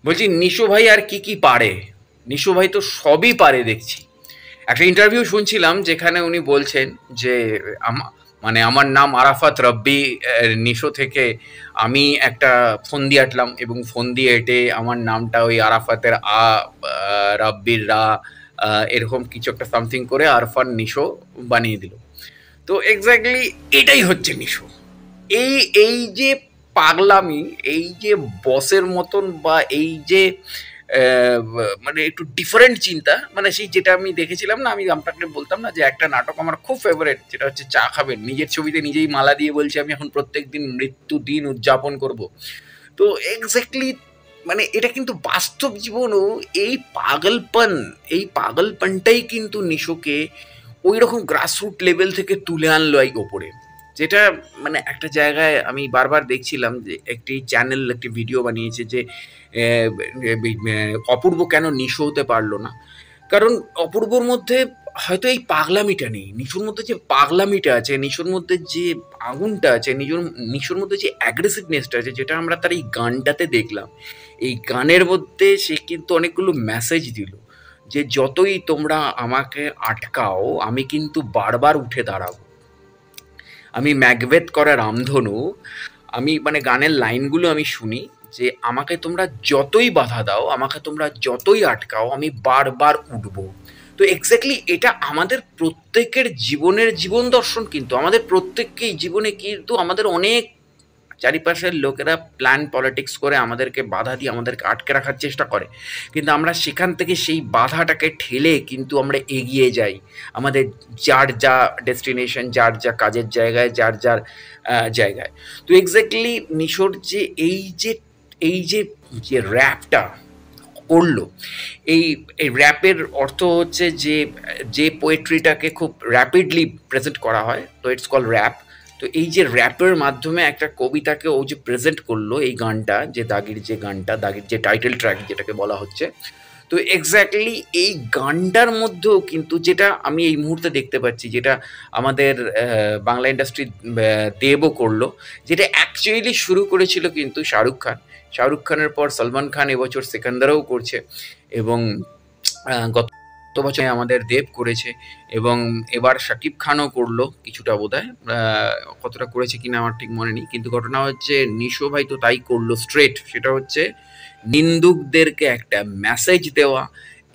বলছি নিশো ভাই আর কি কি পারে? নিশো ভাই তো সবই পারে দেখছি। একটা ইন্টারভিউ শুনছিলাম যেখানে উনি বলছেন যে মানে আমার নাম আরাফাত রাব্বি। নিশো থেকে আমি একটা ফোন দিয়ে আটলাম এবং ফোন দিয়ে এটে আমার নামটা ওই আরাফাতের রাব্বির এরকম কিছু একটা সামথিং করে আরফান নিশো বানিয়ে দিল। তো এক্স্যাক্টলি এটাই হচ্ছে নিশো। এই এই যে পাগলামি, এই যে বসের মতন, বা এই যে মানে একটু ডিফারেন্ট চিন্তা, মানে সেই যেটা আমি দেখেছিলাম না, আমি আপনাকে বলতাম না যে একটা নাটক আমার খুব ফেভারিট, যেটা হচ্ছে চা খাবেন, নিজের ছবিতে নিজেই মালা দিয়ে বলছে আমি এখন প্রত্যেক দিন মৃত্যু দিন উদযাপন করব। তো এক্স্যাক্টলি মানে এটা কিন্তু বাস্তব জীবনও এই পাগলপন, এই পাগলপনটাই কিন্তু নিশোকে ওই রকম গ্রাসরুট লেভেল থেকে তুলে আনলো এই ওপরে। যেটা মানে একটা জায়গায় আমি বারবার দেখছিলাম যে একটি চ্যানেল একটি ভিডিও বানিয়েছে যে অপূর্ব কেন নিশো হতে পারলো না। কারণ অপূর্বর মধ্যে হয়তো এই পাগলামিটা নেই, নিশোর মধ্যে যে পাগলামিটা আছে, নিশোর মধ্যে যে আগুনটা আছে, নিশোর মধ্যে যে অ্যাগ্রেসিভনেসটা আছে, যেটা আমরা তার এই গানটাতে দেখলাম। এই গানের মধ্যে সে কিন্তু অনেকগুলো মেসেজ দিল যে যতই তোমরা আমাকে আটকাও আমি কিন্তু বারবার উঠে দাঁড়াবো। আমি ম্যাকবেথ করা রামধনু। আমি মানে গানের লাইনগুলো আমি শুনি যে আমাকে তোমরা যতই বাধা দাও, আমাকে তোমরা যতই আটকাও, আমি বারবার উঠবো। তো এক্স্যাক্টলি এটা আমাদের প্রত্যেকের জীবনের জীবন দর্শন, কিন্তু আমাদের প্রত্যেককেই জীবনে কিন্তু আমাদের অনেক চারিপাশের লোকেরা প্ল্যান পলিটিক্স করে আমাদেরকে বাধা দিয়ে আমাদেরকে আটকে রাখার চেষ্টা করে, কিন্তু আমরা সেখান থেকে সেই বাধাটাকে ঠেলে কিন্তু আমরা এগিয়ে যাই আমাদের যার যা ডেস্টিনেশন, যার যা কাজের জায়গায়, যার যার জায়গায়। তো এক্স্যাক্টলি নিশোর যে এই যে যে র্যাপটা করলো, এই এই র্যাপের অর্থ হচ্ছে যে যে পোয়েট্রিটাকে খুব র্যাপিডলি প্রেজেন্ট করা হয়, তো ইটস কল র্যাপ। তো এই যে র্যাপের মাধ্যমে একটা কবিতাকে ও যে প্রেজেন্ট করলো, এই গানটা যে দাগির, যে গানটা দাগির, যে টাইটেল ট্র্যাক যেটাকে বলা হচ্ছে, তো এক্স্যাক্টলি এই গানটার মধ্যেও কিন্তু যেটা আমি এই মুহূর্তে দেখতে পাচ্ছি, যেটা আমাদের বাংলা ইন্ডাস্ট্রি দেবও করলো, যেটা অ্যাকচুয়ালি শুরু করেছিল কিন্তু শাহরুখ খান। শাহরুখ খানের পর সলমান খান এবছর সেকেন্দারাও করছে, এবং গত বছর আমাদের দেব করেছে, এবং এবার শাকিব খানও করলো কিছুটা বোধহয়। কতটা করেছে কিনা আমার ঠিক মনে নেই, কিন্তু ঘটনা হচ্ছে নিশো ভাই তো তাই করলো স্ট্রেট। সেটা হচ্ছে নিন্দুকদেরকে একটা মেসেজ দেওয়া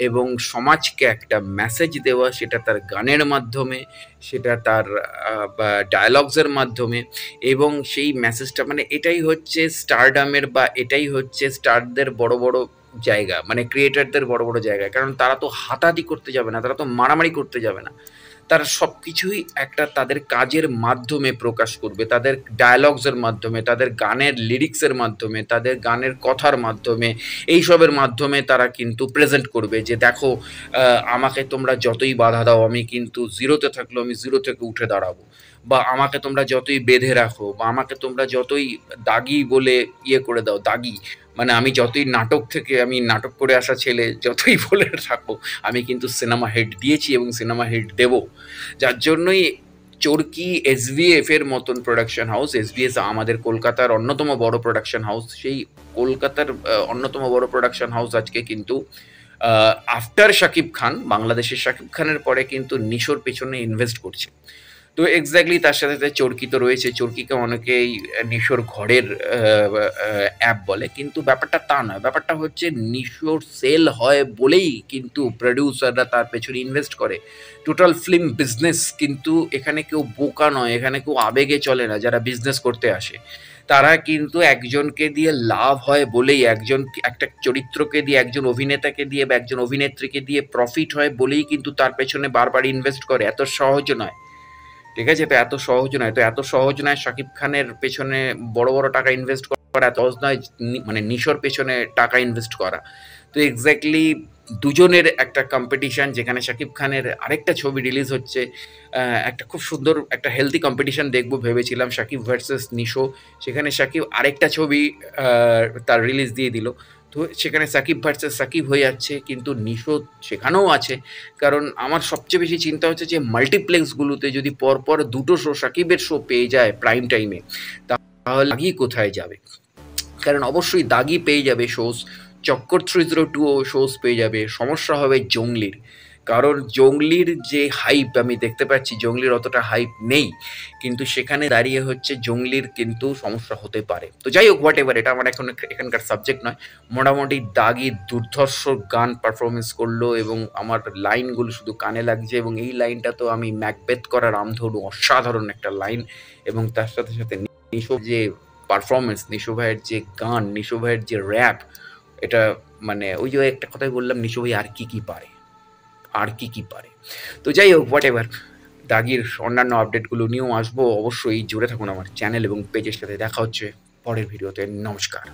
এবং সমাজকে একটা মেসেজ দেওয়া, সেটা তার গানের মাধ্যমে, সেটা তার ডায়ালগসের মাধ্যমে। এবং সেই মেসেজটা মানে এটাই হচ্ছে স্টারডামের, বা এটাই হচ্ছে স্টারদের বড় বড় জায়গা, মানে ক্রিয়েটারদের বড় বড় জায়গা। কারণ তারা তো হাতাহাতি করতে যাবে না, তারা তো মারামারি করতে যাবে না, তারা সব কিছুই একটা তাদের কাজের মাধ্যমে প্রকাশ করবে, তাদের ডায়ালগসের মাধ্যমে, তাদের গানের লিরিক্সের মাধ্যমে, তাদের গানের কথার মাধ্যমে, এইসবের মাধ্যমে তারা কিন্তু প্রেজেন্ট করবে যে দেখো, আমাকে তোমরা যতই বাধা দাও আমি কিন্তু জিরোতে থাকলেও আমি জিরো থেকে উঠে দাঁড়াবো। বা আমাকে তোমরা যতই বেঁধে রাখো, বা আমাকে তোমরা যতই দাগি বলে ইয়ে করে দাও, দাগি মানে আমি যতই নাটক থেকে, আমি নাটক করে আসা ছেলে, যতই বলে থাকো, আমি কিন্তু সিনেমা হিট দিয়েছি এবং সিনেমা হিট দেব। যার জন্যই চরকি এসভিএফ এর মতন প্রোডাকশন হাউস, এসভিএস আমাদের কলকাতার অন্যতম বড় প্রোডাকশন হাউস, সেই কলকাতার অন্যতম বড় প্রোডাকশন হাউস আজকে কিন্তু আফটার শাকিব খান, বাংলাদেশের শাকিব খানের পরে কিন্তু নিশোর পেছনে ইনভেস্ট করছে। তো এক্স্যাক্টলি তার সাথে সাথে চরকি তো রয়েছে, চরকিকে অনেকেই নিশোর ঘরের অ্যাপ বলে, কিন্তু ব্যাপারটা তা নয়। ব্যাপারটা হচ্ছে নিশোর সেল হয় বলেই কিন্তু প্রডিউসাররা তার পেছনে ইনভেস্ট করে। টোটাল ফিল্ম বিজনেস কিন্তু এখানে কেউ বোকা নয়, এখানে কেউ আবেগে চলে না যারা বিজনেস করতে আসে। তারা কিন্তু একজনকে দিয়ে লাভ হয় বলেই, একটা চরিত্রকে দিয়ে, একজন অভিনেতাকে দিয়ে বা একজন অভিনেত্রীকে দিয়ে প্রফিট হয় বলেই কিন্তু তার পেছনে বারবার ইনভেস্ট করে। এত সহজ নয়, ঠিক আছে? তো এত সহজ নয়, তো এত সহজ নয় শাকিব খানের পেছনে বড় বড় টাকা ইনভেস্ট করা, এত সহজ নয় মানে নিশোর পেছনে টাকা ইনভেস্ট করা। তো এক্স্যাক্টলি দুজনের একটা কম্পিটিশন, যেখানে শাকিব খানের আরেকটা ছবি রিলিজ হচ্ছে। একটা খুব সুন্দর একটা হেলদি কম্পিটিশন দেখবো ভেবেছিলাম, শাকিব ভার্সেস নিশো। সেখানে শাকিব আরেকটা ছবি তার রিলিজ দিয়ে দিল, তো সেখানে সাকিব ভার্সেস সাকিব হয়ে যাচ্ছে, কিন্তু নিশো সেখানেও আছে। কারণ আমার সবচেয়ে বেশি চিন্তা হচ্ছে যে মাল্টিপ্লেক্সগুলোতে যদি পরপর দুটো শো, সাকিবের শো পেয়ে যায় প্রাইম টাইমে, তাহলে দাগি কোথায় যাবে? কারণ অবশ্যই দাগি পেয়ে যাবে শোস, চক্কর 302ও শোজ পেয়ে যাবে। সমস্যা হবে জংলির। কারণ জংলির যে হাইপ আমি দেখতে পাচ্ছি, জংলির অতটা হাইপ নেই। কিন্তু সেখানে দাঁড়িয়ে হচ্ছে জংলির কিন্তু সমস্যা হতে পারে। তো যাই হোক, হোয়াটএভার, এটা আমার এখানকার সাবজেক্ট নয়। মোটামুটি দাগি দুর্ধর্ষ গান পারফরমেন্স করলো এবং আমার লাইনগুলো শুধু কানে লাগছে, এবং এই লাইনটা তো আমি ম্যাকবেথ করা রামধনু, অসাধারণ একটা লাইন। এবং তার সাথে সাথে নিশো যে পারফরমেন্স, নিশো ভাইয়ের যে গান, নিশো ভাইয়ের যে র্যাপ, এটা মানে ওই যে একটা কথাই বললাম, নিশো ভাই আর কি পারে, আর কি পারে। তো যাই হোক, হোয়াট এভার, দাগির অন্যান্য আপডেটগুলো নিয়েও আসবো। অবশ্যই জুড়ে থাকুন আমার চ্যানেল এবং পেজের সাথে। দেখা হচ্ছে পরের ভিডিওতে। নমস্কার।